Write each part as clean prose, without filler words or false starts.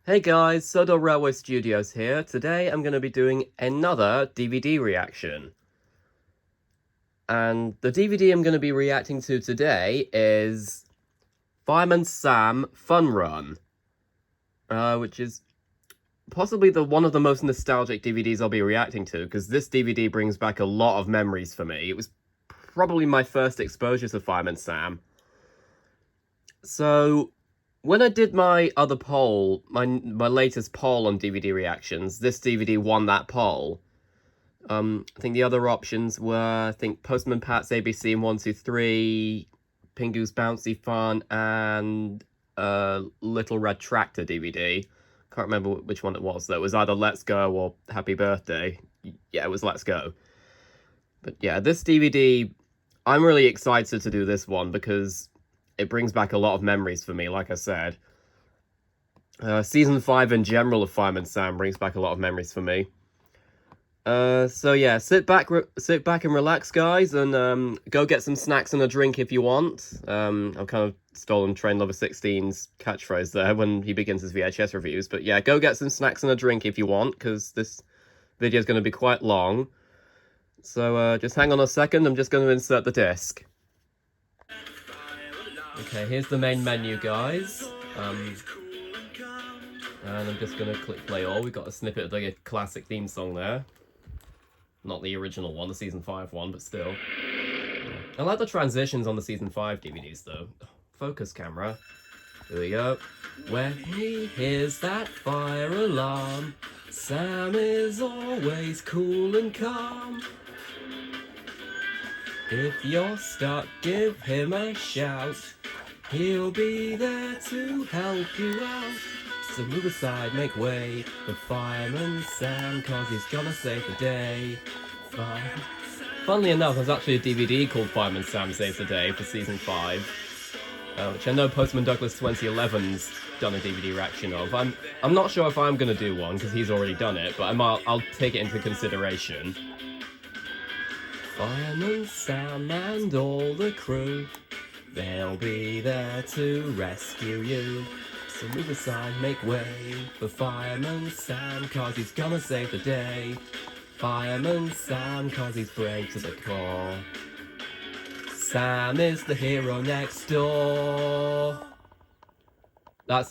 Hey guys, Sodo Railway Studios here. Today I'm going to be doing another DVD reaction. And the DVD I'm going to be reacting to today is Fireman Sam Fun Run, which is possibly one of the most nostalgic DVDs I'll be reacting to, because this DVD brings back a lot of memories for me. It was probably my first exposure to Fireman Sam. So when I did my other poll, my latest poll on DVD reactions, this DVD won that poll. I think the other options were, Postman Pat's ABC and 123, Pingu's Bouncy Fun, and Little Red Tractor DVD. Can't remember which one it was, though. It was either Let's Go or Happy Birthday. Yeah, it was Let's Go. But yeah, this DVD, I'm really excited to do this one because it brings back a lot of memories for me, like I said. Season 5 in general of Fireman Sam brings back a lot of memories for me. So yeah, sit back and relax, guys, and go get some snacks and a drink if you want. I've kind of stolen Train Lover 16's catchphrase there when he begins his VHS reviews. But yeah, go get some snacks and a drink if you want, because this video is going to be quite long. So just hang on a second, I'm just going to insert the disc. Okay, here's the main menu, guys. And I'm just going to click play all. We've got a snippet of the classic theme song there. Not the original one, the Season 5 one, but still. I like the transitions on the Season 5 DVDs, though. Focus camera. Here we go. When he hears that fire alarm, Sam is always cool and calm. If you're stuck, give him a shout. He'll be there to help you out. So move aside, make way for Fireman Sam, cause he's gonna save the day. Funnily enough, there's actually a DVD called Fireman Sam Saves the Day for Season 5, which I know Postman Douglas 2011's done a DVD reaction of. I'm not sure if I'm gonna do one, because he's already done it, but I'll take it into consideration. Fireman Sam and all the crew, they'll be there to rescue you. So move aside, make way for Fireman Sam, cause he's gonna save the day. Fireman Sam, cause he's brave to the core. Sam is the hero next door. That's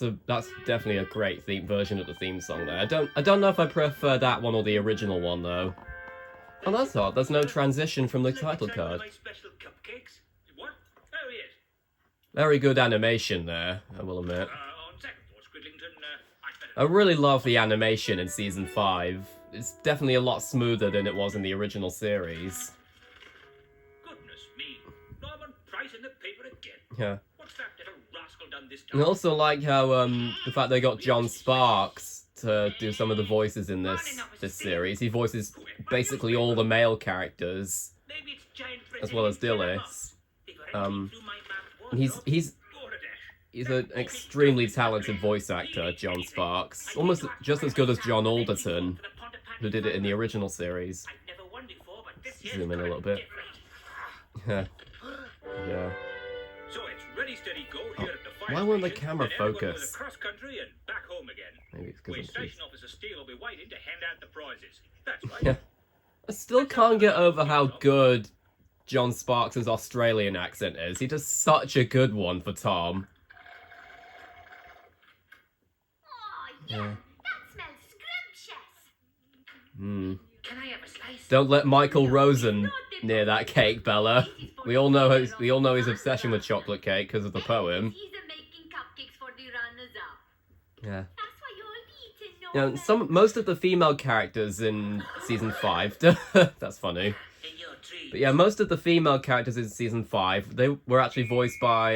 definitely a great version of the theme song there. I don't know if I prefer that one or the original one though. Oh, that's odd. There's no transition from the title card. Very good animation there, I will admit. I really love the animation in Season 5. It's definitely a lot smoother than it was in the original series. Goodness me. Norman Price in the paper again. Yeah. What's that little rascal done this time? I also like how the fact they got John Sparks to do some of the voices in this series. He voices basically all the male characters, as well as Dillis. He's an extremely talented voice actor, John Sparks. Almost just as good as John Alderton, who did it in the original series. Zoom in a little bit. Yeah. Yeah. So it's ready, steady, go here at the fire Why won't the station, camera then we'll go to focus? the cross country and back home again. Maybe it's because Where I'm Station Officer Steele will be waiting to hand out the prizes. That's right. Yeah. I still can't get over how good John Sparks' Australian accent is. He does such a good one for Tom. Yeah, that smells scrumptious. Can I have a slice? Don't let Michael Rosen near that cake, Bella. We all know his obsession with chocolate cake because of the poem. He's making cupcakes for the runners-up. Yeah. That's why you're eating. You know, most of the female characters in Season 5... That's funny. But yeah, most of the female characters in Season 5, they were actually voiced by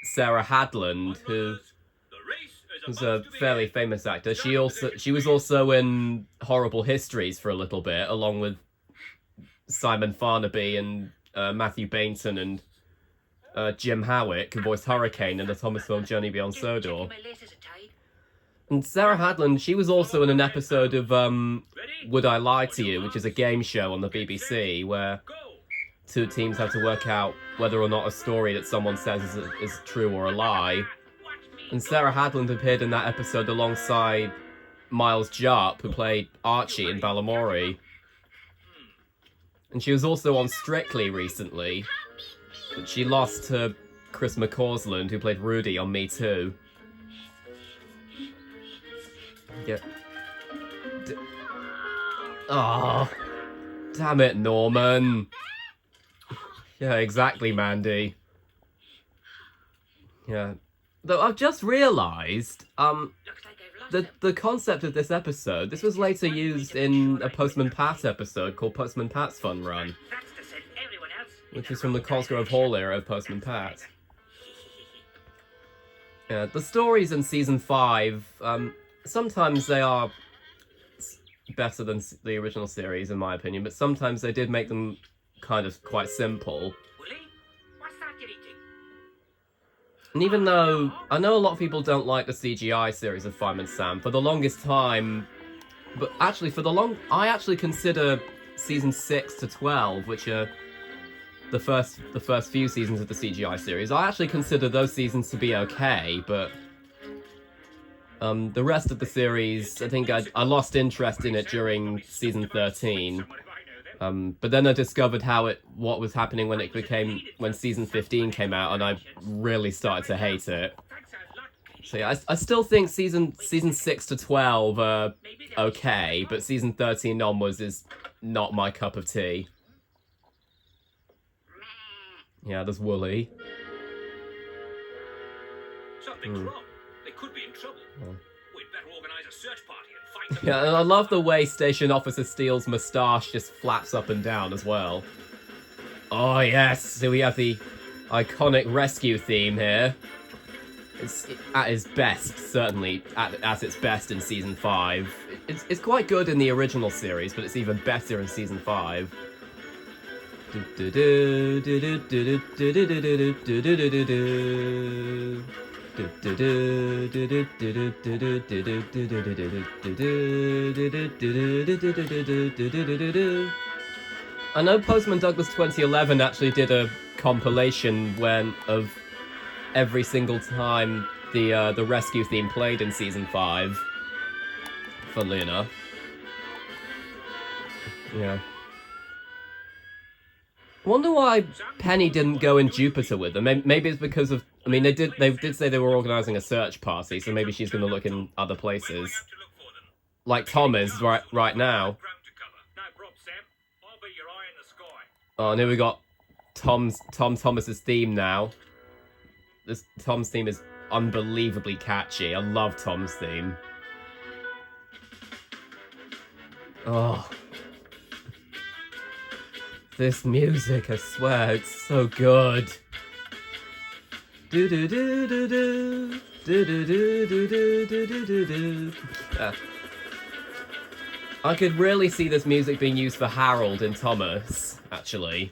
Sarah Hadland, who's a fairly famous actor. She was also in Horrible Histories for a little bit, along with Simon Farnaby and Matthew Bainton and Jim Howitt, who voiced Hurricane in the Thomas film Journey Beyond Sodor. And Sarah Hadland, she was also in an episode of Would I Lie to You, which is a game show on the BBC where two teams have to work out whether or not a story that someone says is true or a lie. And Sarah Hadland appeared in that episode alongside Miles Jarp, who played Archie in Balamory. And she was also on Strictly recently. But she lost to Chris McCausland, who played Rudy on Me Too. Yeah. Oh, damn it, Norman. Yeah, exactly, Mandy. Yeah. Though I've just realised, the concept of this episode, this was later used in a Postman Pat episode called Postman Pat's Fun Run, which is from the Cosgrove Hall era of Postman Pat. Yeah, the stories in season 5, sometimes they are better than the original series, in my opinion, but sometimes they did make them kind of quite simple. And even though I know a lot of people don't like the CGI series of Fireman Sam, for the longest time, but actually I actually consider season 6 to 12, which are the first few seasons of the CGI series, I actually consider those seasons to be okay, but the rest of the series, I think I lost interest in it during season 13. But then I discovered what was happening when season 15 came out, and I really started to hate it. So yeah, I still think season 6 to 12 are okay, but season 13 onwards is not my cup of tea. Yeah, there's Wooly. Something's wrong. They could be in trouble. We'd better organise a search party and find them. Yeah, and I love the way Station Officer Steele's moustache just flaps up and down as well. Oh yes, so we have the iconic rescue theme here. It's at its best, certainly at its best in season 5. It's quite good in the original series, but it's even better in season 5. I know Postman Douglas 2011 actually did a compilation of every single time the rescue theme played in season 5. Funnily enough. Yeah. I wonder why Penny didn't go in Jupiter with them. Maybe it's because of... I mean, they did say they were organising a search party, so maybe she's going to look in other places. Like Tom is right now. Oh, and here we got Tom Thomas's theme now. Tom's theme is unbelievably catchy. I love Tom's theme. Oh... This music, I swear, it's so good. Do do do do do do do do do do do do do. I could really see this music being used for Harold in Thomas, actually,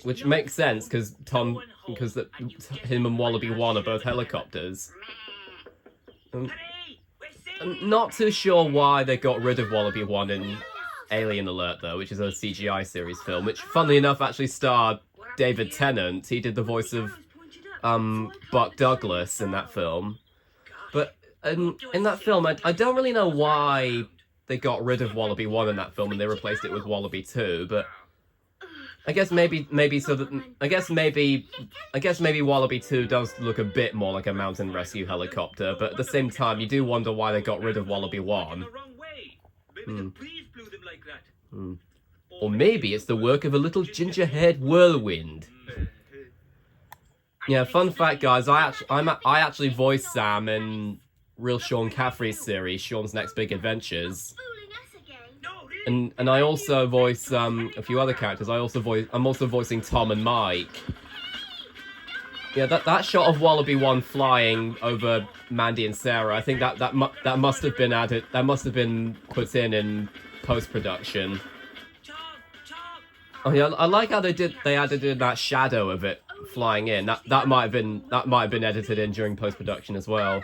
which makes sense because him and Wallaby One are both helicopters. I'm not too sure why they got rid of Wallaby One in Alien Alert, though, which is a CGI series film, which, funnily enough, actually starred David Tennant. He did the voice of Buck Douglas in that film. But in that film, I don't really know why they got rid of Wallaby 1 in that film and they replaced it with Wallaby 2, but I guess maybe Wallaby 2 does look a bit more like a mountain rescue helicopter, but at the same time, you do wonder why they got rid of Wallaby 1. Or maybe it's the work of a little ginger-haired whirlwind. Yeah, fun fact, guys, I actually voiced Sam in Real Sean Caffrey's series, Sean's Next Big Adventures. And I also voice a few other characters. I'm also voicing Tom and Mike. Yeah, that shot of Wallaby 1 flying over Mandy and Sarah, I think that must have been added. That must have been put in post-production. Oh yeah, I like how they added in that shadow of it flying in. That might have been edited in during post-production as well.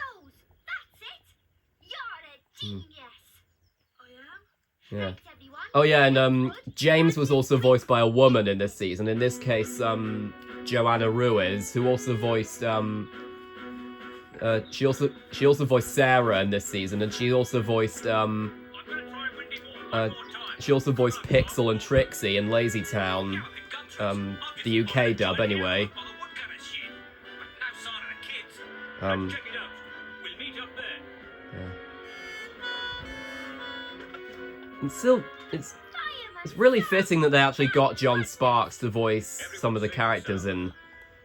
Yeah. Oh yeah, and James was also voiced by a woman in this season. In this case, Joanna Ruiz, who also voiced She also voiced Sarah in this season, and she also voiced she also voiced Pixel and Trixie in Lazy Town, the UK dub anyway. Yeah. And still, it's really fitting that they actually got John Sparks to voice some of the characters in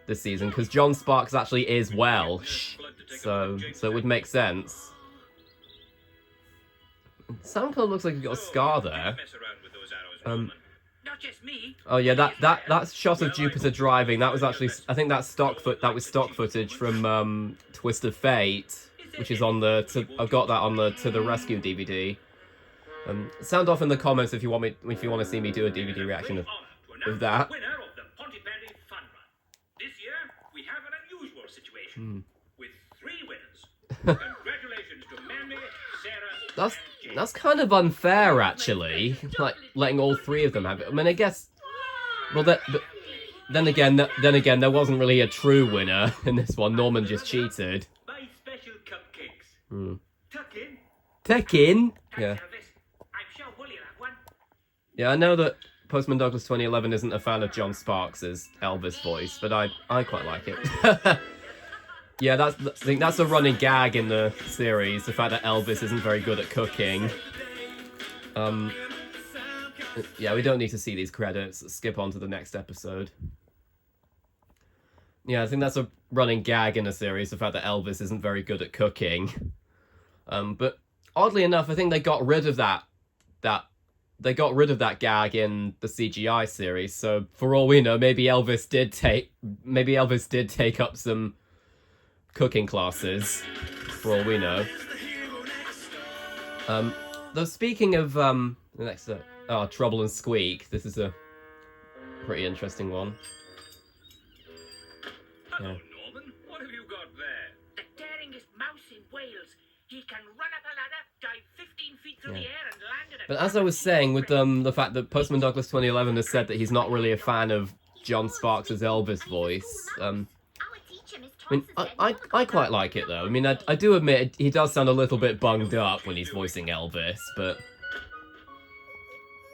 this season, because John Sparks actually is Welsh, so it would make sense. Sam kind of looks like he got a scar there. Oh yeah, that shot of Jupiter driving, that was actually, I think that's stock footage from Twist of Fate, which is on the I've got that on the To the Rescue DVD. Sound off in the comments if you want to see me do a DVD reaction of that. This year we have an unusual situation with 3 winners. Congratulations to Mammy, Sarah. That's kind of unfair, actually. Like letting all 3 of them have it. I mean, I guess. Well, then again, there wasn't really a true winner in this one. Norman just cheated. My special cupcakes. Tuck in. Tuck in. Thanks, Yeah. Elvis. I'm sure Willie will have one. Yeah, I know that Postman Douglas 2011 isn't a fan of John Sparks' Elvis voice, but I quite like it. Yeah, I think that's a running gag in the series, the fact that Elvis isn't very good at cooking. Yeah, we don't need to see these credits. Let's skip on to the next episode. Yeah, I think that's a running gag in the series, the fact that Elvis isn't very good at cooking. But oddly enough, I think they got rid of that gag in the CGI series. So for all we know, maybe Elvis did take up some cooking classes. For all we know. Though speaking of the next Trouble and Squeak, this is a pretty interesting one. Hello, Norman. What have you got there? The daringest mouse in Wales. He can run up a ladder, dive 15 feet through the air, and land in a... But as I was saying, with the fact that Postman Douglas 2011 has said that he's not really a fan of John Sparks' Elvis voice, I mean, I quite like it though. I mean, I do admit he does sound a little bit bunged up when he's voicing Elvis, but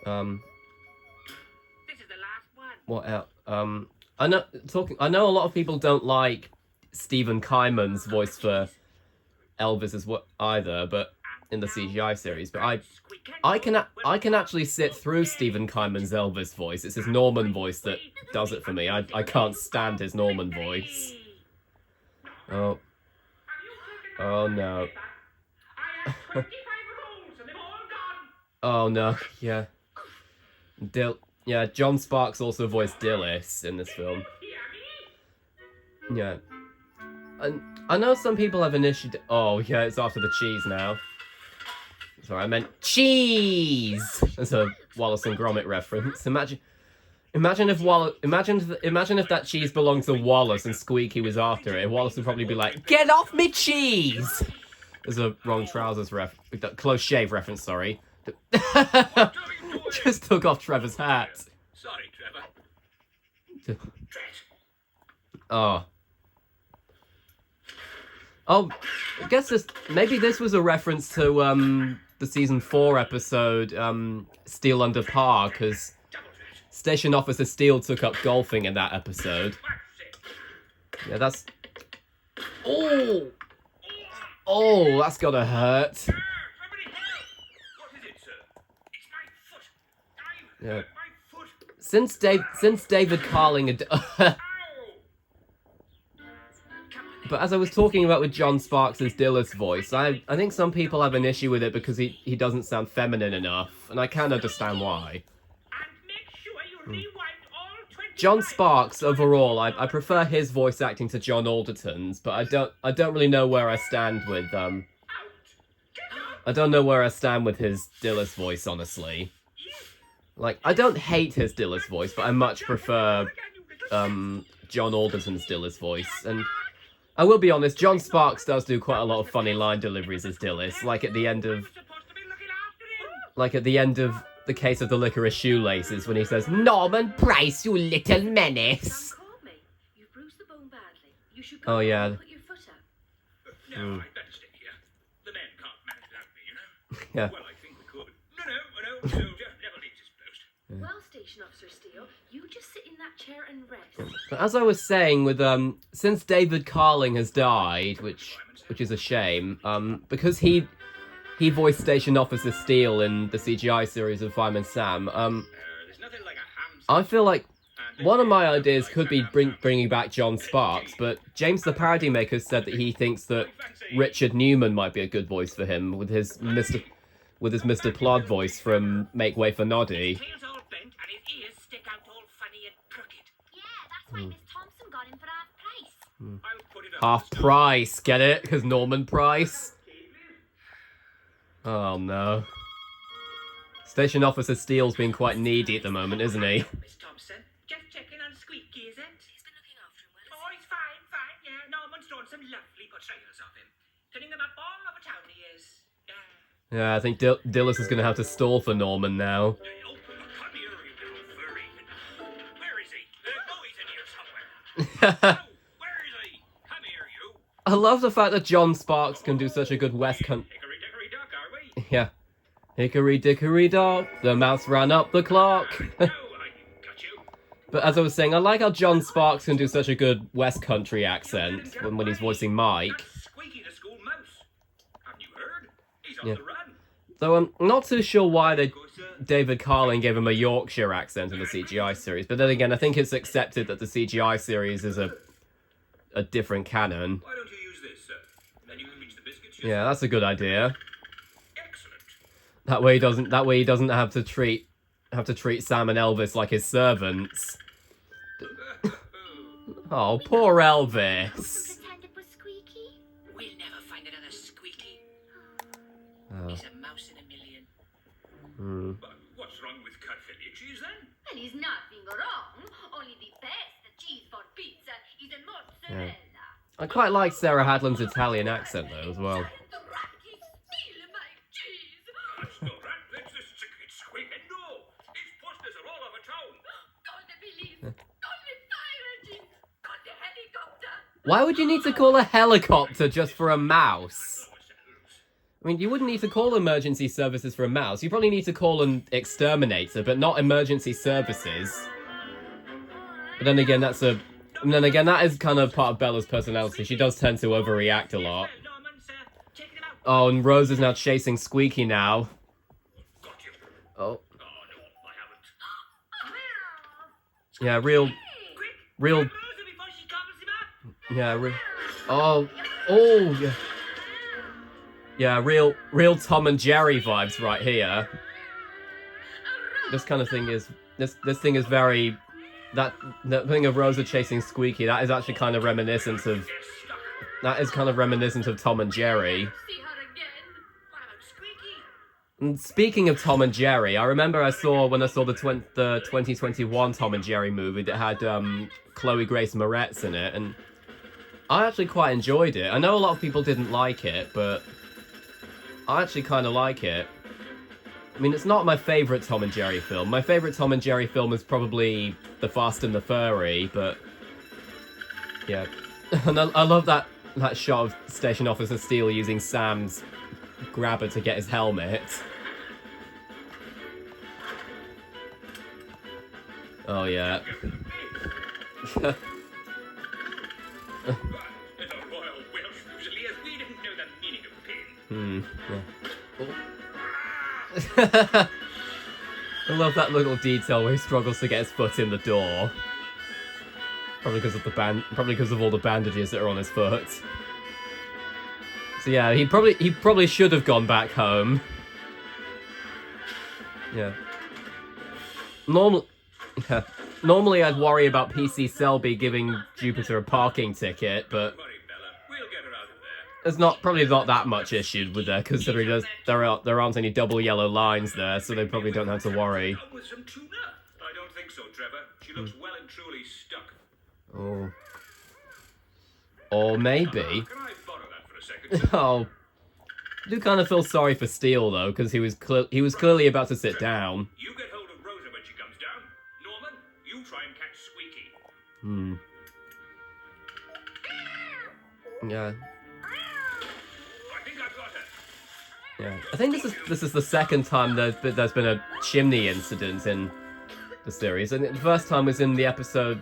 This is the last one. what else? I know a lot of people don't like Stephen Kyman's voice for Elvis as well either, but in the CGI series. But I can actually sit through Stephen Kyman's Elvis voice. It's his Norman voice that does it for me. I can't stand his Norman voice. Oh no. I have 25 rules and they've all gone. Oh no. Yeah. John Sparks also voiced Dillis in this film. Yeah. And I know some people have an issue. Oh yeah, it's after the cheese now. Sorry, I meant cheese. That's a Wallace and Gromit reference. Imagine if that cheese belonged to Wallace and Squeaky was after it. Wallace would probably be like, "Get off me cheese!" There's a wrong trousers close shave reference. Sorry. Just took off Trevor's hat. Sorry, Trevor. Oh, I guess maybe this was a reference to the season 4 episode Steel Under Par, because Station Officer Steele took up golfing in that episode. Yeah, that's... Oh, that's gotta hurt. Somebody help! What is it, sir? It's my foot. I've hurt my foot. Since David Carling had... But as I was talking about with John Sparks' Dillis voice, I think some people have an issue with it because he doesn't sound feminine enough, and I can understand why. And make sure you rewind all 25. John Sparks, overall, I prefer his voice acting to John Alderton's, but I don't really know where I stand with I don't know where I stand with his Dillis voice, honestly. Like, I don't hate his Dillis voice, but I much prefer John Alderton's Dillis voice. And I will be honest, John Sparks does do quite a lot of funny line deliveries as Dillis, like at the end of The Case of the Licorice Shoelaces, when he says, "Norman Price, you little menace." Don't call me. You've bruised the bone badly. You should Oh, go yeah. and put your foot up. No, I'd better stay here. The men can't manage without me, you know. Yeah. Well, I think we could. No. Soldier never leaves his post. Well, Station Officer Steele, you just sit in that chair and rest. But as I was saying, with since David Carling has died, which is a shame, because he voiced Station Officer Steele in the CGI series of Fireman Sam. There's nothing like a ham I feel like one of my ideas could be bringing back John Sparks, but James the Parody Maker said that he thinks that Richard Newman might be a good voice for him with his Mr. Plod voice from Make Way for Noddy. His tail's all bent and his ears stick out all funny and crooked. Yeah, that's why Miss Thompson got him for half price. I'll put it up. Half price, get it? Because Norman Price. Oh no. Station Officer Steele's been quite needy at the moment, isn't he? Miss Thompson, just checking on Squeaky, is it? He's been looking after him well, Oh, he's fine, yeah. Norman's drawn some lovely portrayals of him. Turning them up all over town, he is. Yeah, I think Dillis is going to have to stall for Norman now. Oh, come here, you little furry. Where is he? Oh, he's in here somewhere. Oh, where is he? Come here, you. I love the fact that John Sparks can do such a good West Country. Hickory dickory dock, are we? Yeah. Hickory dickory dock, the mouse ran up the clock. No, I got you. But as I was saying, I like how John Sparks can do such a good West Country accent when he's voicing Mike. That's Squeaky the school mouse. Haven't you heard? He's on Yeah. the run. Though I'm not too sure why David Carling gave him a Yorkshire accent in the CGI series. But then again, I think it's accepted that the CGI series is a different canon. Why don't you use this, sir? Then you can reach the biscuits. Yeah, that's a good idea. Excellent. That way he doesn't have to treat Sam and Elvis like his servants. Oh, poor Elvis. Pretend it was Squeaky. We'll never find another Squeaky. Oh. He's a mouse in a million. But what's wrong with cut fillet cheese then? Well, he's nothing wrong. Only the best cheese for pizza is a mozzarella. I quite like Sarah Hadland's Italian accent though as well. The rat is stealing my cheese. That's no rat. It's squeaking. No. His posters are all over town. Call the police. Call the fire engine. Call the helicopter. Why would you need to call a helicopter just for a mouse? I mean, you wouldn't need to call emergency services for a mouse. You probably need to call an exterminator, but not emergency services. But then again, that is kind of part of Bella's personality. She does tend to overreact a lot. Norman's taking him out. Oh, and Rose is now chasing Squeaky now. Got you. Oh, Oh, no, I haven't. yeah, real, Quick. real, Rosa before she gobbles him up. yeah, yeah. Yeah, real Tom and Jerry vibes right here. This kind of thing is this thing is very that thing of Rosa chasing Squeaky. That is actually kind of reminiscent of Tom and Jerry. See her again. What about Squeaky? And speaking of Tom and Jerry, I remember when I saw the 2021 Tom and Jerry movie that had Chloe Grace Moretz in it, and I actually quite enjoyed it. I know a lot of people didn't like it, but I actually kind of like it. I mean, it's not my favourite Tom and Jerry film. My favourite Tom and Jerry film is probably The Fast and the Furry, but yeah. And I love that shot of Station Officer Steele using Sam's grabber to get his helmet. Oh yeah. As a royal Welsh Fusiliers, we didn't know the meaning of pain. I love that little detail where he struggles to get his foot in the door. Probably because of all the bandages that are on his foot. So yeah, he probably should have gone back home. Yeah. Normally I'd worry about PC Selby giving Jupiter a parking ticket, but Don't worry, Bella. We'll get her out of there. there's probably not that much issue with there, considering there aren't any double yellow lines there, so they probably don't have to worry. Out with some tuna? I don't think so, Trevor. She looks well and truly stuck. Oh. Or maybe. Can I borrow that for a second? Oh. I do kind of feel sorry for Steele though, because he was clearly about to sit down. You get hold of Rosa when she comes down. Norman, you try and catch Squeaky. Yeah. Yeah, I think this is the second time there's been a chimney incident in the series, and the first time was in the episode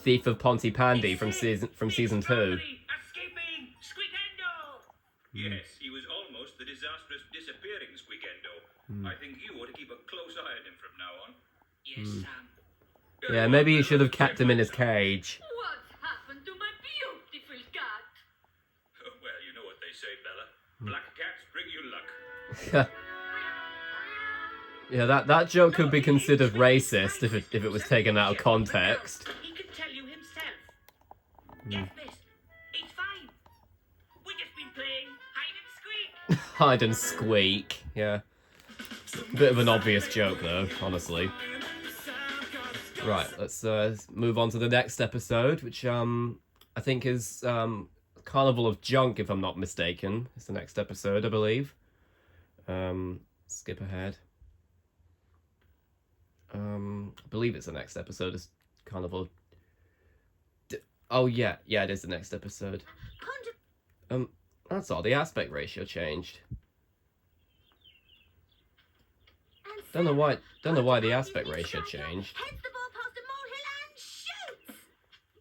"Thief of Pontypandy" from season 2. Escaping Squeakendo! Yes, he was almost the disastrous disappearing Squeakendo. I think you ought to keep a close eye on him from now on. Yes, Sam. Yeah, maybe you should have kept him in his cage. What happened to my beautiful cat? Well, you know what they say, Bella. Black cats bring you luck. Yeah, that joke could be considered racist if it was taken out of context. He can tell you himself. Yes, miss. It's fine. We just been playing hide and squeak. Hide and squeak. Yeah. Bit of an obvious joke though, honestly. Right, let's move on to the next episode, which I think is Carnival of Junk, if I'm not mistaken. It's the next episode, I believe. Skip ahead. I believe it's the next episode. Is Carnival. Oh yeah, it is the next episode. That's all. The aspect ratio changed. Don't know why the aspect ratio changed. Heads the ball past the molehill and shoots.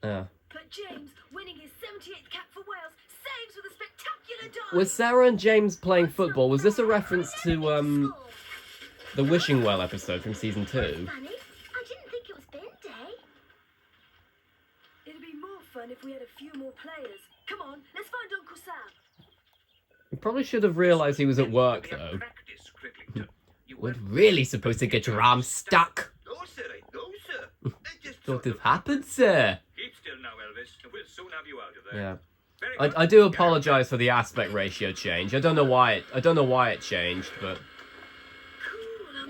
Yeah. But James, winning his 78th cap for Wales, saves with a spectacular dive. Was Sarah and James playing football? Was this a reference to the Wishing Well episode from season 2? Funny, I didn't think it was bin day. It'd be more fun if we had a few more players. Come on, let's find Uncle Sam. We probably should have realised he was at work though. We're really supposed to get your arm stuck. No, sir, no, sir. Just What have happened, sir? keep still now, Elvis. We'll soon have you out of there. Yeah. Very good. I do apologise for the aspect ratio change. I don't know why it changed, but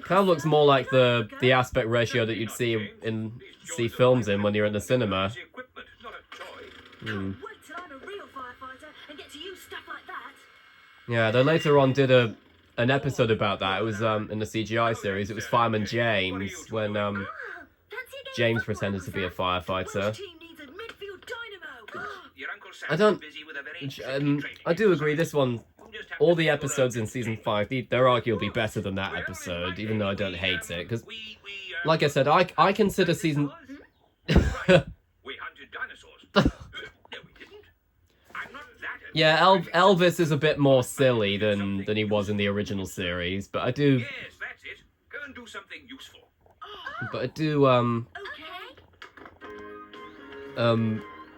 kind of looks more like the aspect ratio that you'd see films in when you're in the cinema. It's equipment, not a toy. Hmm. Wait till I'm a real firefighter and get to use stuff like that. Yeah, they later on did an episode about that. It was in the CGI series. It was Fireman James when Fancy James pretended to be a firefighter. Which team needs a midfield dynamo? Your Uncle I Sam's don't- busy with a very tricky training I do agree. This one, We'll just have all to the figure episodes out in the season training. 5, they're arguably better than that Well, episode, in even though I my don't day, hate it. Because, we, like I said, I consider season. we hunted dinosaurs. No, we didn't. I'm not that. Yeah, Elvis is a bit more silly than he was in the original series, but I do. Yes, that's it. Go and do something useful. But I do. Okay.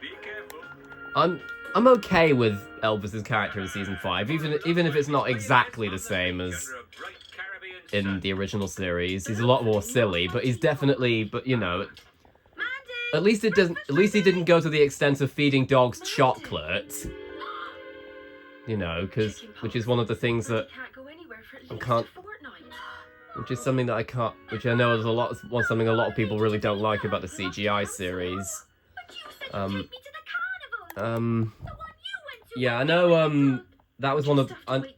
Be careful. I'm okay with Elvis's character in season 5, even if it's not exactly the same as Under a bright Caribbean in sun. the original series. He's a lot more silly, but he's definitely. But you know, Mandy. at least it doesn't. At least he didn't go to the extent of feeding dogs chocolate. You know, which is one of the things that. Can't go anywhere for at least can't- a fortnight. Which is something that I can't. Which I know is something a lot of people really don't like about the CGI series. But you said Um, you'd take me to the carnival. Um. The one you went to. Yeah, I know. That was one of.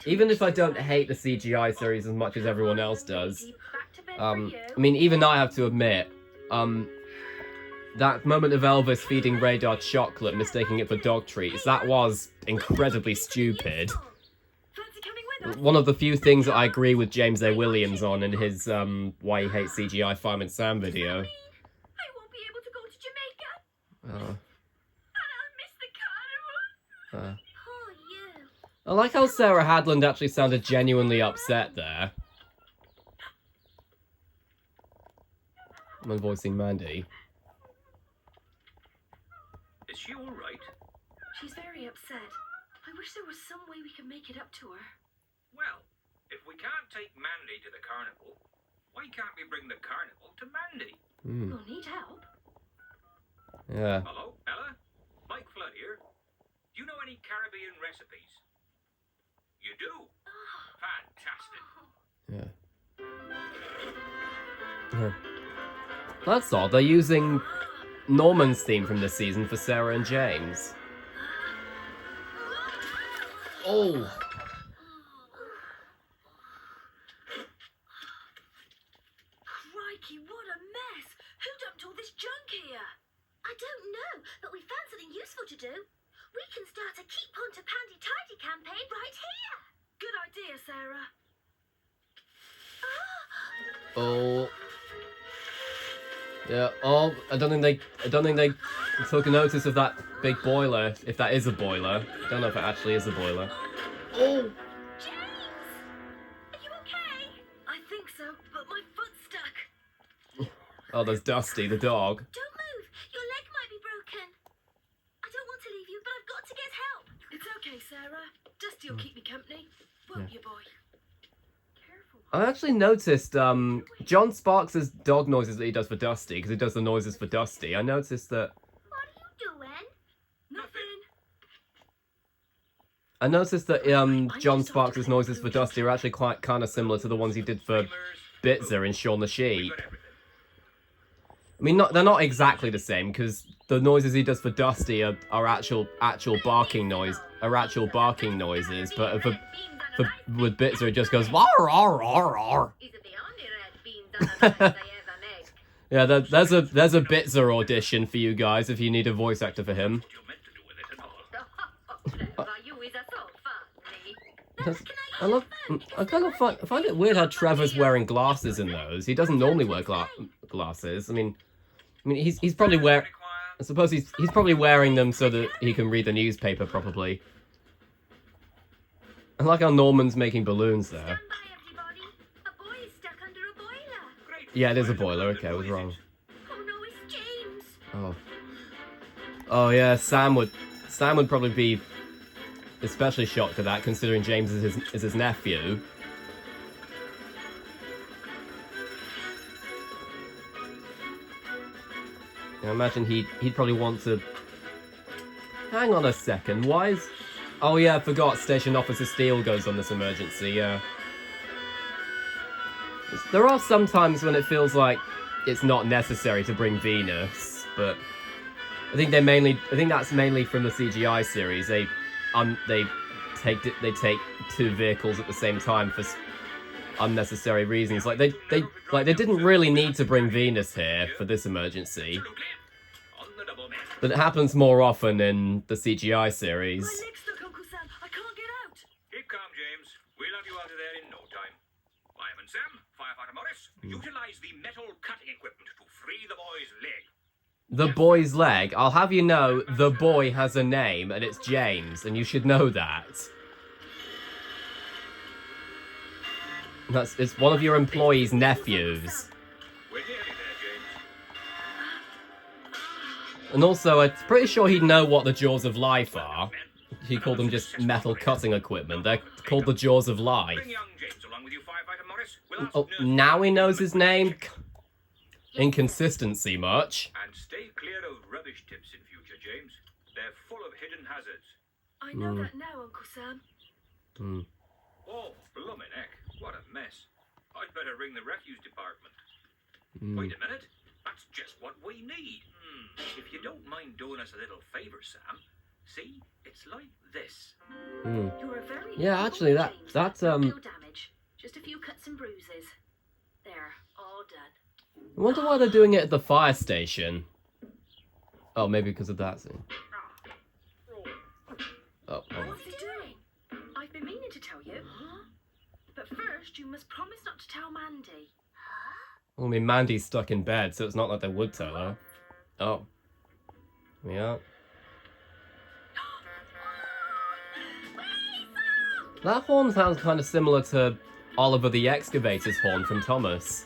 Even if I don't hate the CGI series as much as everyone else does, Back to bed I for you. mean, even I have to admit, that moment of Elvis feeding Radar chocolate, mistaking it for dog treats, that was incredibly stupid. Fancy coming with us? One of the few things that I agree with James A. Williams on in his Why He Hates CGI Fireman Sam video. I won't be able to go to Jamaica. Uh, And I'll miss the carnival. uh. Poor you. I like how Sarah Hadland actually sounded genuinely upset there. When voicing Mandy. Is she all right? She's very upset. I wish there was some way we could make it up to her. Well, if we can't take Mandy to the carnival, why can't we bring the carnival to Mandy? Hmm. We'll need help. Yeah. Hello, Ella? Mike Flood here. Do you know any Caribbean recipes? You do? Fantastic. Yeah. Yeah. That's odd. They're using Norman's theme from this season for Sarah and James. Oh. Crikey, what a mess! Who dumped all this junk here? I don't know, but we found something useful to do. We can start a Keep On to Pandy Tidy campaign right here. Sarah. Oh. Yeah. Oh, I don't think they took notice of that big boiler. If that is a boiler, I don't know if it actually is a boiler. Oh. James! Are you okay? I think so, but my foot's stuck. Oh, there's Dusty, the dog. Don't move. Your leg might be broken. I don't want to leave you, but I've got to get help. It's okay, Sarah. Dusty will keep me company. Won't you, boy? Careful. I actually noticed John Sparks' dog noises that he does for Dusty, because he does the noises for Dusty. I noticed that. What are you doing? Nothing. I noticed that John Sparks' noises for Dusty are actually quite kind of similar to the ones he did for Bitzer in Shaun the Sheep. I mean, they're not exactly the same, because the noises he does for Dusty are actual barking noises, but with Bitzer it just goes rawr, rawr, rawr, rawr. Is it the only red beans and rice I ever make? Yeah, there's a Bitzer audition for you guys if you need a voice actor for him. What you meant to do with it at all. Clever, you is a so funny. I kind of find it weird how Trevor's wearing glasses in those. He doesn't normally wear glasses. I mean he's probably I suppose he's probably wearing them so that he can read the newspaper properly. I like how Norman's making balloons there. Stand by, everybody. A boy is stuck under a boiler. Great. Yeah, it is a boiler. Okay, I was wrong. Oh no, it's James. Oh. Oh yeah, Sam would probably be especially shocked at that, considering James is his nephew. I imagine he'd probably want to. Hang on a second. Why is? Oh yeah, I forgot. Station Officer Steele goes on this emergency. Yeah. There are some times when it feels like it's not necessary to bring Venus, but I think that's mainly from the CGI series. They take two vehicles at the same time for unnecessary reasons. Like they didn't really need to bring Venus here for this emergency, On the double, man. but it happens more often in the CGI series. My leg's stuck, Uncle Sam. I can't get out. Keep calm, James. We'll have you out of there in no time. Fireman Sam, Firefighter Morris, utilize the metal cutting equipment to free the boy's leg. The boy's leg. I'll have you know, the boy has a name, and it's James, and you should know that. It's one of your employees' nephews. We're nearly there, James. And also, I'm pretty sure he'd know what the Jaws of Life are. He called them just metal cutting equipment. They're called the Jaws of Life. Bring young James along with you, Firefighter Morris. We'll ask Oh, nurse now he knows his name? Inconsistency much. And stay clear of rubbish tips in future, James. They're full of hidden hazards. I know that now, Uncle Sam. Oh, bloomin' heck. What a mess. I'd better ring the refuse department. Wait a minute. That's just what we need. If you don't mind doing us a little favor, Sam. See? It's like this. You're a very Yeah, good actually, boy, James. that's No damage. Just a few cuts and bruises. There, all done. I wonder why they're doing it at the fire station. Oh, maybe because of that scene. Oh. What's he doing? I've been meaning to tell you. But first, you must promise not to tell Mandy. Well, I mean, Mandy's stuck in bed, so it's not like they would tell her. Oh. Yeah. That horn sounds kind of similar to Oliver the Excavator's horn from Thomas.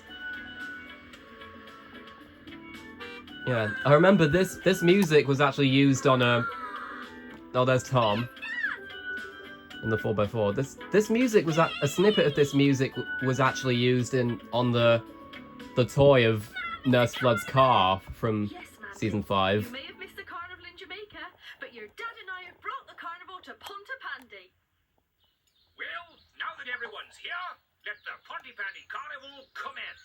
Yeah, I remember this music was actually used on a... Oh, there's Tom. In the 4x4. This music was... A snippet of this music was actually used on the toy of Nurse Flood's car from Yes, Mandy. season 5. You may have missed the carnival in Jamaica, but your dad and I have brought the carnival to Punta Pandy. Well, now that everyone's here, let the Pontypandy Carnival commence.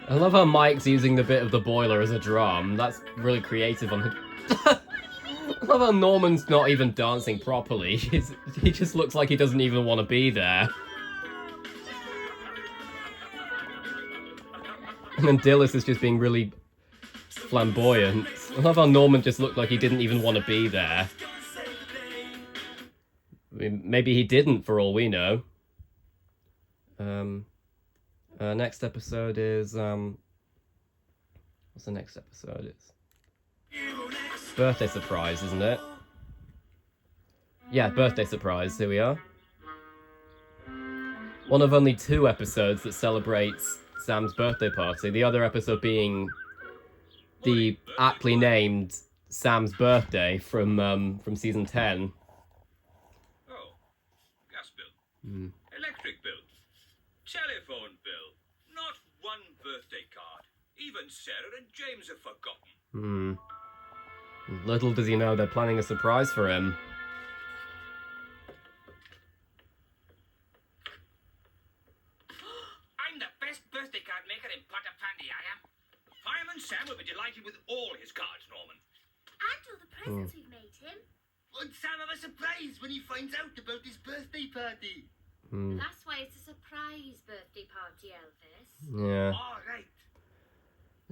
I love how Mike's using the bit of the boiler as a drum. That's really creative on the... I love how Norman's not even dancing properly. He just looks like he doesn't even want to be there. And then Dillis is just being really flamboyant. I love how Norman just looked like he didn't even want to be there. I mean, maybe he didn't, for all we know. Next episode is what's the next episode? It's birthday surprise, isn't it? Yeah, birthday surprise. Here we are. One of only 2 episodes that celebrates Sam's birthday party. The other episode being the aptly named Sam's birthday from season 10. Oh, gas bill, electric bill, telephone bill, not one birthday card. Even Sarah and James have forgotten. Little does he know they're planning a surprise for him. I'm the best birthday card maker in Potterpandy, I am. Fireman Sam will be delighted with all his cards, Norman. And all the presents we've made him. Won't Sam have a surprise when he finds out about his birthday party? That's why it's a surprise birthday party, Elvis. Yeah. All right.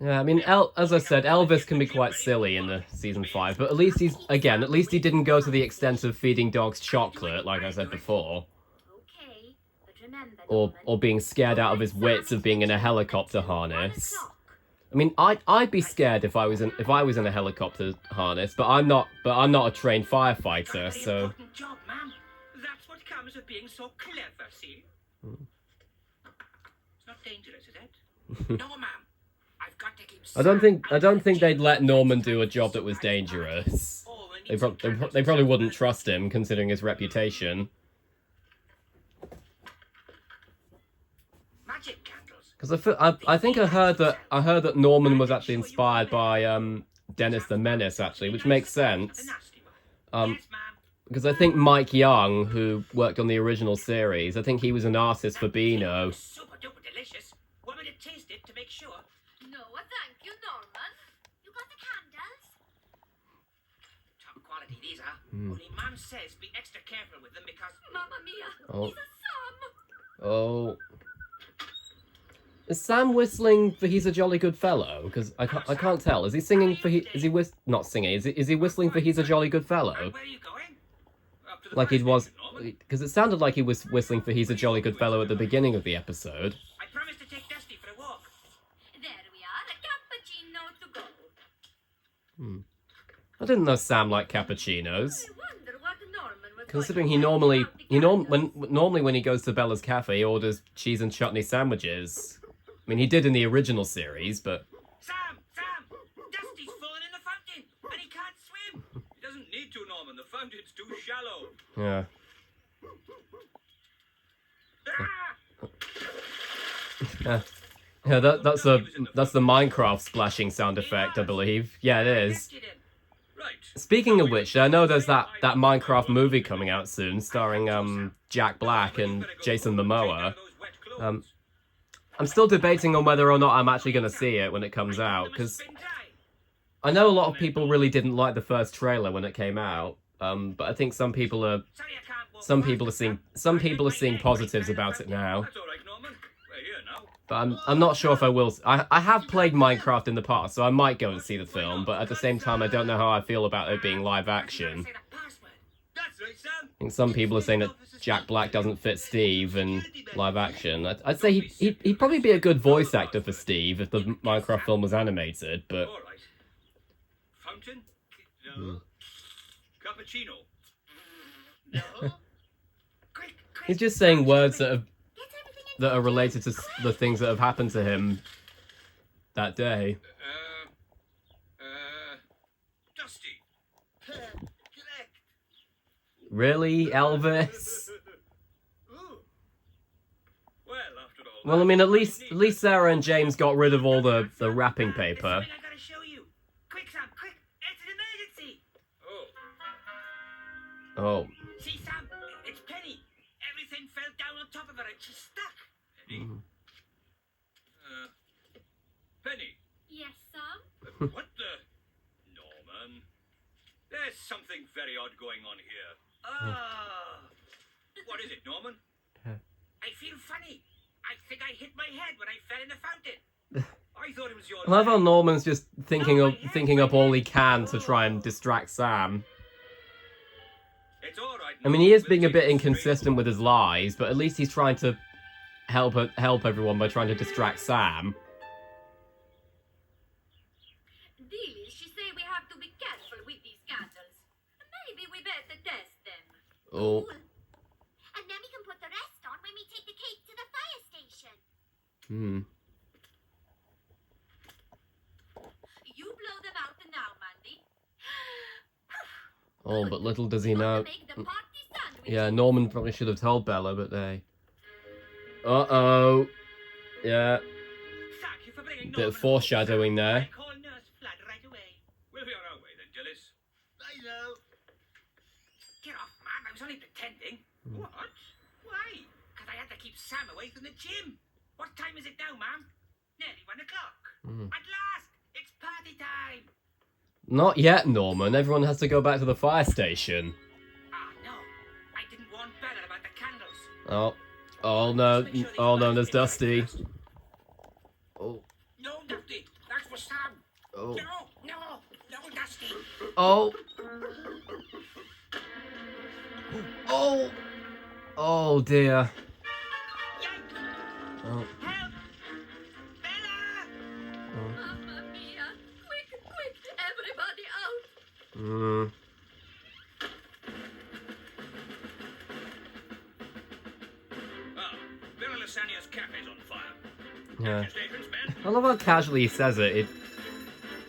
Yeah, I mean, as I said, Elvis can be quite silly in the season 5, but at least at least he didn't go to the extent of feeding dogs chocolate, like I said before. Okay, but remember, Or being scared out of his wits of being in a helicopter harness. I mean, I'd be scared if I was in a helicopter harness, but I'm not a trained firefighter, Very so important job, ma'am. That's what comes of being so clever, see? It's not dangerous, is it? No, ma'am. I've got to keep I don't think they'd let Norman do a job that was dangerous. They probably wouldn't trust him, considering his reputation. Magic candles. Because I think I heard that Norman was actually inspired by Dennis the Menace, actually, which makes sense. The nasty one. Yes, ma'am. Because I think Mike Young, who worked on the original series, I think he was an artist for Beano. Super duper delicious. Want me to taste it to make sure? No, thank you, Norman. You got the candles? Top quality these are. Only Mom says be extra careful with them because Mamma mia, Oh. he's a Sam. Oh. Is Sam whistling for He's a Jolly Good Fellow? Because I can't tell. Is he singing for not singing? Is he whistling for He's a Jolly Good Fellow? where are you going? Up to the Like he fire was, station, Norman. because it sounded like he was whistling for He's a Jolly Good Fellow at the beginning of the episode. I promised to take Dusty for a walk. There we are, a cappuccino to go. I didn't know Sam liked cappuccinos. I wonder what Norman was Considering going he to say normally, about the candles. normally when he goes to Bella's Cafe, he orders cheese and chutney sandwiches. I mean, he did in the original series, but Sam! Dusty's fallen in the fountain and he can't swim. He doesn't need to, Norman. The fountain's too shallow. yeah. Ah! Yeah, that's the Minecraft splashing sound effect, I believe. Yeah, it is. Lifted him. Right. Speaking of which, I know there's that Minecraft movie coming out soon, starring Jack Black and Jason Momoa. I'm still debating on whether or not I'm actually going to see it when it comes out, because I know a lot of people really didn't like the first trailer when it came out, but I think some people are seeing positives about it now. That's all right, Norman. We're here now. But I'm not sure if I will. I have played Minecraft in the past, so I might go and see the film, but at the same time, I don't know how I feel about it being live action. Say the password. That's right, Sam. I think some people are saying that Jack Black doesn't fit Steve in live action. I'd say he'd probably be a good voice actor for Steve if the Minecraft film was animated, but All right. Fountain? No. Cappuccino? No. Quick. he's just saying words that Get everything in are related to the things that have happened to him that day. Dusty. Correct. Really, Elvis? Ooh. Well, after all. Well, I mean, at least Sarah and James got rid of all the wrapping There's paper. something I gotta show you. Quick, Sam, quick. It's an emergency. Oh. Oh, See, Sam, it's Penny. Everything fell down on top of her and she's stuck. Penny? Penny, Yes, Sam? what the? Norman. There's something very odd going on here. Ah. What is it, Norman? I feel funny. I think I hit my head when I fell in the fountain. I thought it was your I love how leg. Norman's just thinking up all he can to try and distract Sam. It's all right. I mean, he is We'll being a take bit it straight inconsistent with his lies, but at least he's trying to help everyone by trying to distract Sam. Dilly, she say we have to be careful with these candles. Maybe we better test them. Oh, And then we can put the rest on when we take the cake to the fire station. You blow them out now, Mandy. Oh, but little does he know. Make the party sandwich. Yeah, Norman probably should have told Bella, but they... Uh-oh. Yeah, Thank you for bringing bit of Norman foreshadowing home. there. I'll call Nurse Flood right away. We'll be on our way then, Dillis. I know. Get off, man. I was only pretending. What? Why? Because I had to keep Sam away from the gym. What time is it now, ma'am? Nearly 1 o'clock. At last, it's party time. Not yet, Norman. Everyone has to go back to the fire station. Ah, no. I didn't warn Bella about the candles. Oh. Oh, no. Oh, no, there's Dusty. Oh. No, Dusty. That's for Sam. Oh. No, Dusty. Oh. Oh. Oh, dear. Yank. Oh. Help. Bella. Mamma mia. Quick, everybody out. Ah, Bella Lasagna's cafe's on fire. Yeah. Statements, men. I love how casually he says it.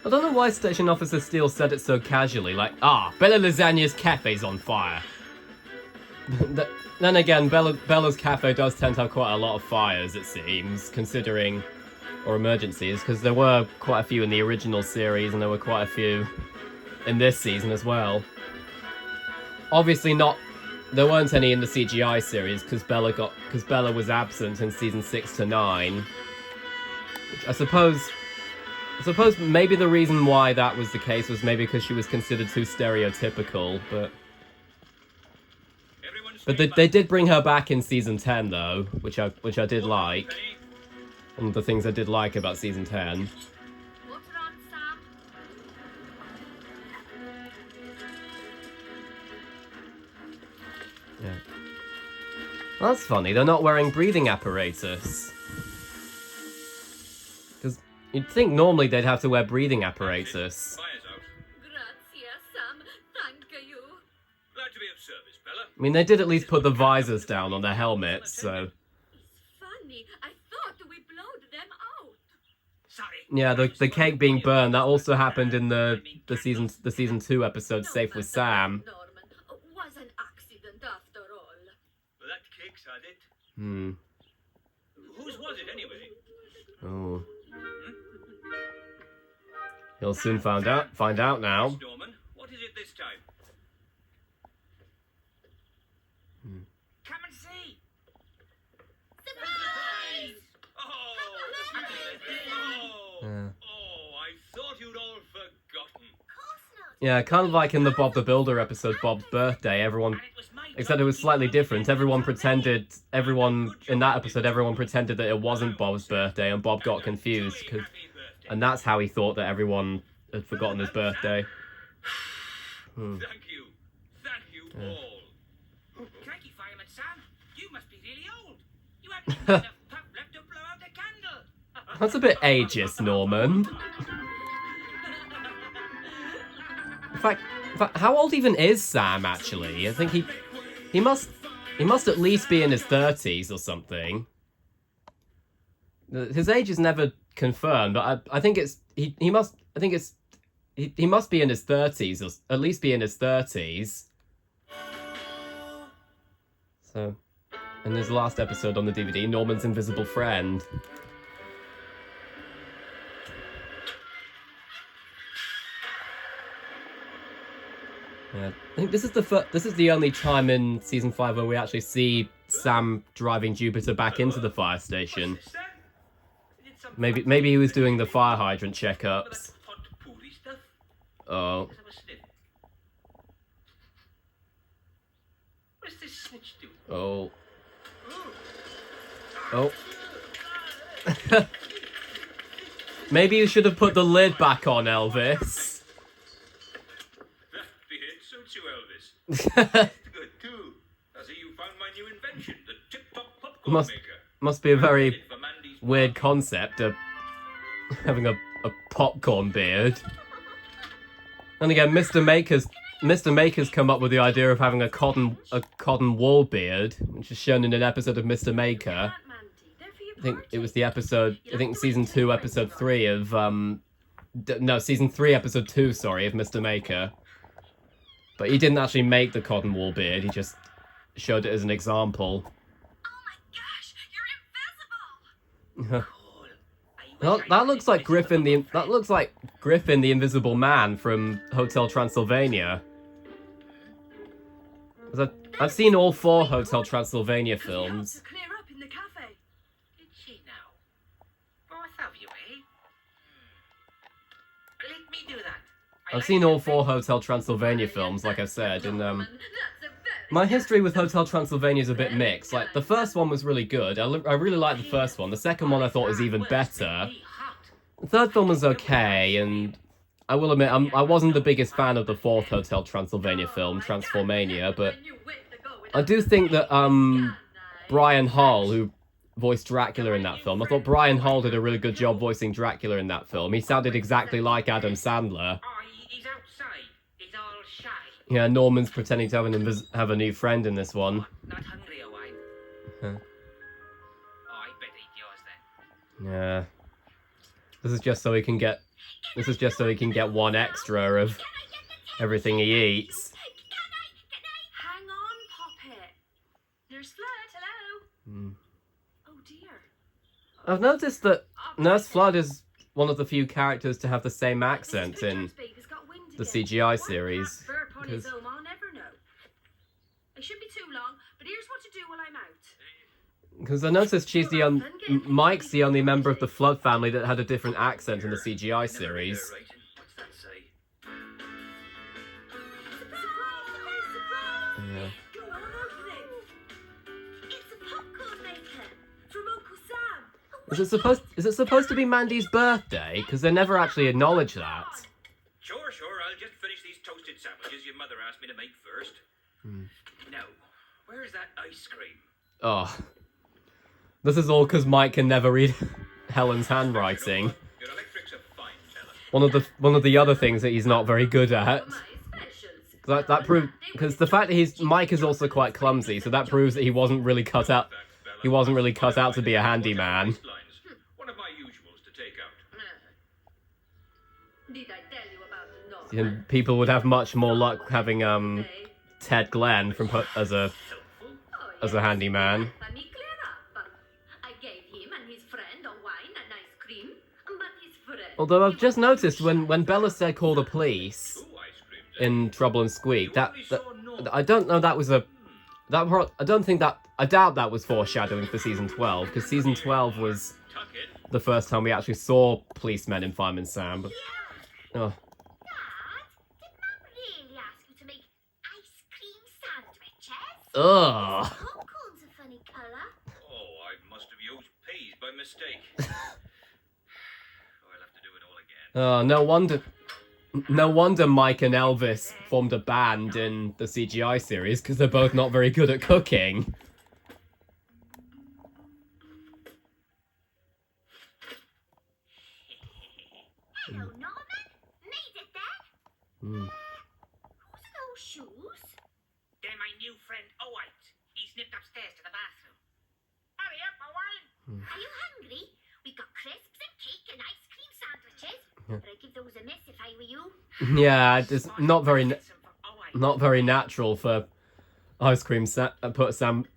I don't know why Station Officer Steele said it so casually, like, Bella Lasagna's cafe's on fire. Then again, Bella's cafe does tend to have quite a lot of fires, it seems, considering, or emergencies, because there were quite a few in the original series, and there were quite a few in this season as well. Obviously there weren't any in the CGI series, because Bella was absent in season 6 to 9. Which I suppose maybe the reason why that was the case was maybe because she was considered too stereotypical, but they did bring her back in season 10 though, which I did like. One of the things I did like about season 10. What's wrong, Sam? Yeah. That's funny, they're not wearing breathing apparatus. Because you'd think normally they'd have to wear breathing apparatus. Fire's out. Grazie, Sam. Thank you. Glad to be of service, Bella. I mean, they did at least put the visors down on their helmets, so... It's funny. I thought we blowed them out. Sorry. Yeah, the cake being burned, that also happened in the season 2 episode Safe with Sam. Norman. Was an accident after all. Well, that cake's had it. Whose was it anyway? Oh. You'll soon find out now. Yes, Norman. What is it this time? Come and see. Surprise! Oh, happy birthday. Oh, I thought you'd all forgotten. Of course not. Yeah, kind of like in the Bob the Builder episode, Bob's Birthday, everyone... And it was my Except it was slightly different. Everyone in that episode, everyone pretended that it wasn't Bob's birthday, and Bob got confused, and that's how he thought that everyone had forgotten his birthday. Thank you all. Crikey, Fireman Sam, you must be really old. You haven't even enough puff left to blow out a candle. That's a bit ageist, Norman. In fact, how old even is Sam, actually? I think he must at least be in his 30s or something. His age is never confirmed, but I think he must be in his 30s, or at least be in his 30s. So, in his last episode on the DVD, Norman's invisible friend. Yeah, I think this is the only time in season 5 where we actually see Sam driving Jupiter back into the fire station. What's this, then? Is it some Maybe he was doing the fire hydrant checkups. hot pooty stuff? Oh, Let's have a sniff. What does this switch do? oh, Oh. oh. Maybe you should have put the lid back on, Elvis. That beard suits you, Elvis. Must Good, too. I see you found my new invention, the tip-top popcorn maker. be a I very made it for Mandy's weird party. concept of having a popcorn beard. And again, Mr. Maker's come up with the idea of having a cotton wool beard, which is shown in an episode of Mr. Maker. I think it was the episode, I think season 2, episode 3 of, season 3, episode 2, sorry, of Mr. Maker. But he didn't actually make the cotton wool beard, he just showed it as an example. Oh my gosh, you're invisible! Well, that looks like Griffin the Invisible Man from Hotel Transylvania. 'Cause I've seen all 4 Hotel Transylvania films. To clear up in the cafe. Did she now? Both of you, eh? Let me do that. I've seen all 4 Hotel Transylvania films, like I said, and my history with Hotel Transylvania is a bit mixed. Like, the first one was really good. I really liked the first one. The second one I thought was even better. The third film was okay, and I will admit, I wasn't the biggest fan of the 4th Hotel Transylvania film, Transformania, but I do think that, Brian Hull, who voiced Dracula in that film, I thought Brian Hull did a really good job voicing Dracula in that film. He sounded exactly like Adam Sandler. Oh, he's outside. He's all shy. Yeah, Norman's pretending to have a new friend in this one. Not hungry, a wine. Huh. Oh, I bet eat yours then. Yeah. This is just so he can get 1 extra of everything he eats. Hang on, Poppet. Nurse Flood, hello. Oh dear. I've noticed that Nurse Flood is one of the few characters to have the same accent in the CGI series. Because I'll never know. It shouldn't be too long, but here's what to do while I'm out. I noticed Mike's the only member of the Flood family that had a different accent in the CGI series. What's that say? Yeah. Go on, open it. It's a popcorn maker from Uncle Sam. Is it supposed to be Mandy's birthday? Because they never actually acknowledge that. Sure. I'll just finish these toasted sandwiches your mother asked me to make first. Now, where's that ice cream? Oh. This is all because Mike can never read Helen's handwriting. Your electrics are fine, Helen. One of the other things that he's not very good at. That proves, because the fact that Mike is also quite clumsy, so that proves that he wasn't really cut out. He wasn't really cut out to be a handyman. One of my usuals to take out. Did I tell you about the Norman? And people would have much more luck having Ted Glenn from as a handyman. Let me clear up. I gave him and his friend a wine and ice cream, but his friend... Although I've just noticed when Bella said call the police in Trouble and Squeak, that I don't know that was I doubt that was foreshadowing for season 12, because season 12 was the first time we actually saw policemen in Fireman Sam. But, oh. Dad, did Mum really ask you to make ice cream sandwiches? Ugh. Popcorn's a funny colour. Oh, I must have used peas by mistake. I'll have to do it all again. Oh, no wonder Mike and Elvis formed a band in the CGI series, because they're both not very good at cooking. Hello, Norman. Made it then? Whose are those shoes? They're my new friend, Owite. He's nipped upstairs to the bathroom. Hurry up, a wine. Are you hungry? We got crisps and cake and ice cream sandwiches. But I'd give those a miss if I were you. Yeah, it's not very natural for ice cream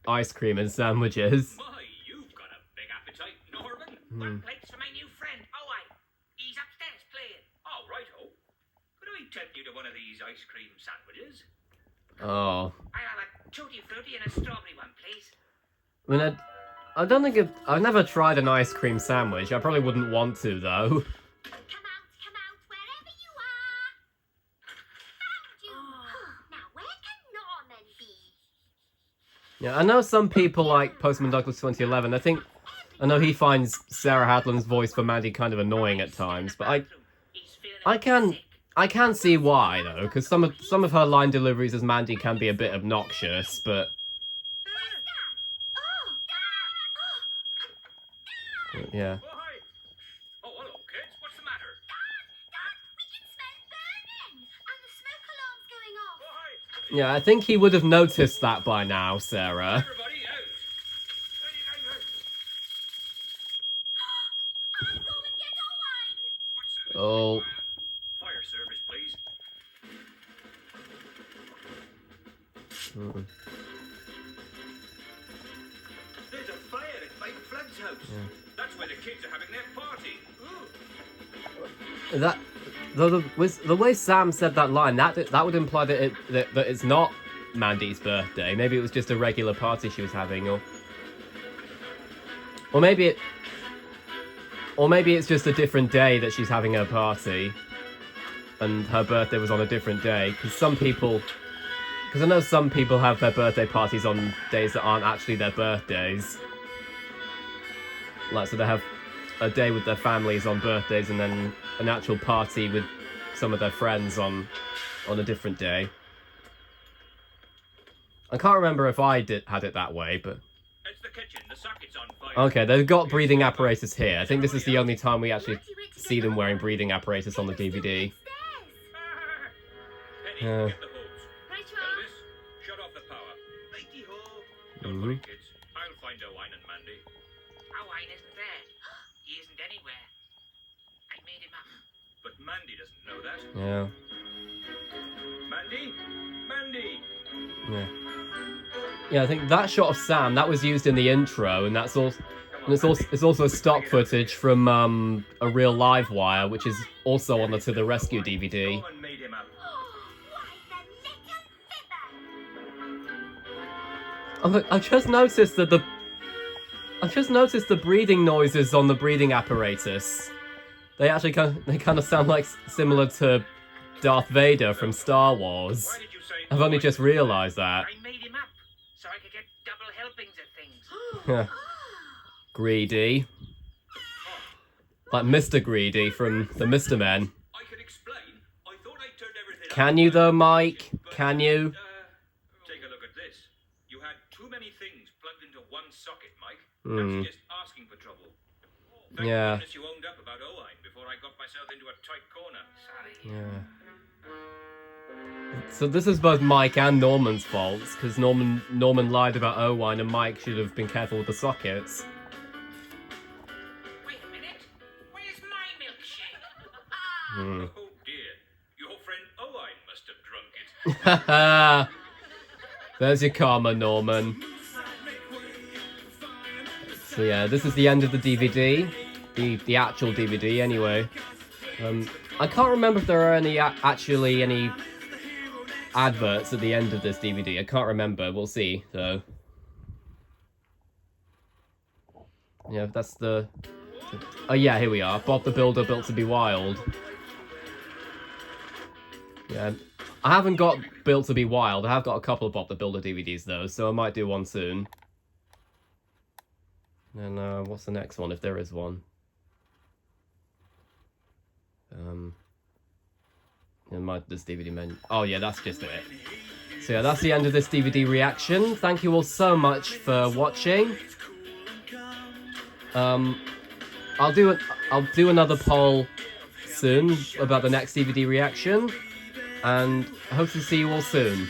ice cream in sandwiches. My, you've got a big appetite, Norman. One plate's for my new friend, Owite. He's upstairs playing. Oh, righto. Could I tempt you to one of these ice cream sandwiches? Oh, I'll have a tutti frutti and a strawberry one, please. I mean, I don't think I've never tried an ice cream sandwich. I probably wouldn't want to though. Come out, wherever you are. Found you. Now, where can Norman be? Yeah, I know some people like Postman Douglas 2011. I think I know he finds Sarah Hadland's voice for Mandy kind of annoying at times, but I can see why though, because some of her line deliveries as Mandy can be a bit obnoxious, but yeah. Oh, hi. Oh, hello, kids. What's the matter? Dad, we can smell burning! And the smoke alarm's going off. Oh, hi. Yeah, I think he would have noticed that by now, Sarah. Everybody out. I'll go and get Owen! What service? Oh, Fire service, please. There's a fire at Mike Flood's house. That's where the kids are having their party. Ooh. that the way Sam said that line, that would imply that that it's not Mandy's birthday. Maybe it was just a regular party she was having, or maybe it's just a different day that she's having her party, and her birthday was on a different day. Because I know some people have their birthday parties on days that aren't actually their birthdays. Like, so they have a day with their families on birthdays, and then an actual party with some of their friends on a different day. I can't remember if I had it that way, but It's the kitchen. The socket's on fire. okay, they've got breathing apparatus here. I think this is the only time we actually see them wearing breathing apparatus on the DVD. Penny, Yeah. get the hose. Right you are. Elvis, shut off the power. Righty-ho. Don't worry, kids. I'll find Owen and Mandy. Owen isn't there. He isn't anywhere. I made him up. But Mandy doesn't know that. Yeah, Mandy? Mandy! yeah. Yeah, I think that shot of Sam, that was used in the intro, and that's also, and it's also stock footage from a real live wire, which is also on the To the Rescue DVD. Owen made him up. Oh, why the little fibber! Oh, look, I've just noticed the breathing noises on the breathing apparatus. They actually kind of sound like similar to Darth Vader from Star Wars. Why did you say I've only Owen? just realised that. I made him up so I could get double helpings of things. Yeah. Greedy. Like Mr. Greedy from the Mr. Men. I can explain. I thought I turned everything Can up you in though, my Mike? kitchen, but, Can you? Take a look at this. You had too many things plugged into one socket, Mike. Hmm. That's just asking for trouble. Thank Yeah. goodness you owned up about Owen before I got myself into a tight corner. Sorry. Yeah. So this is both Mike and Norman's faults, because Norman lied about Owen, and Mike should have been careful with the sockets. Wait a minute. Where's my milkshake? Hmm. Oh dear. Your friend Owen must have drunk it. Haha. There's your karma, Norman. So yeah, this is the end of the DVD. The actual DVD, anyway. I can't remember if there are actually any adverts at the end of this DVD. I can't remember. We'll see, though. Yeah, that's the... Oh yeah, here we are. Bob the Builder Built to be Wild. Yeah, I haven't got Built to be Wild. I have got a couple of Bob the Builder DVDs, though, so I might do one soon. And what's the next one, if there is one? This DVD menu. Oh yeah, that's just it. So yeah, that's the end of this DVD reaction. Thank you all so much for watching. I'll do another poll soon about the next DVD reaction, and I hope to see you all soon.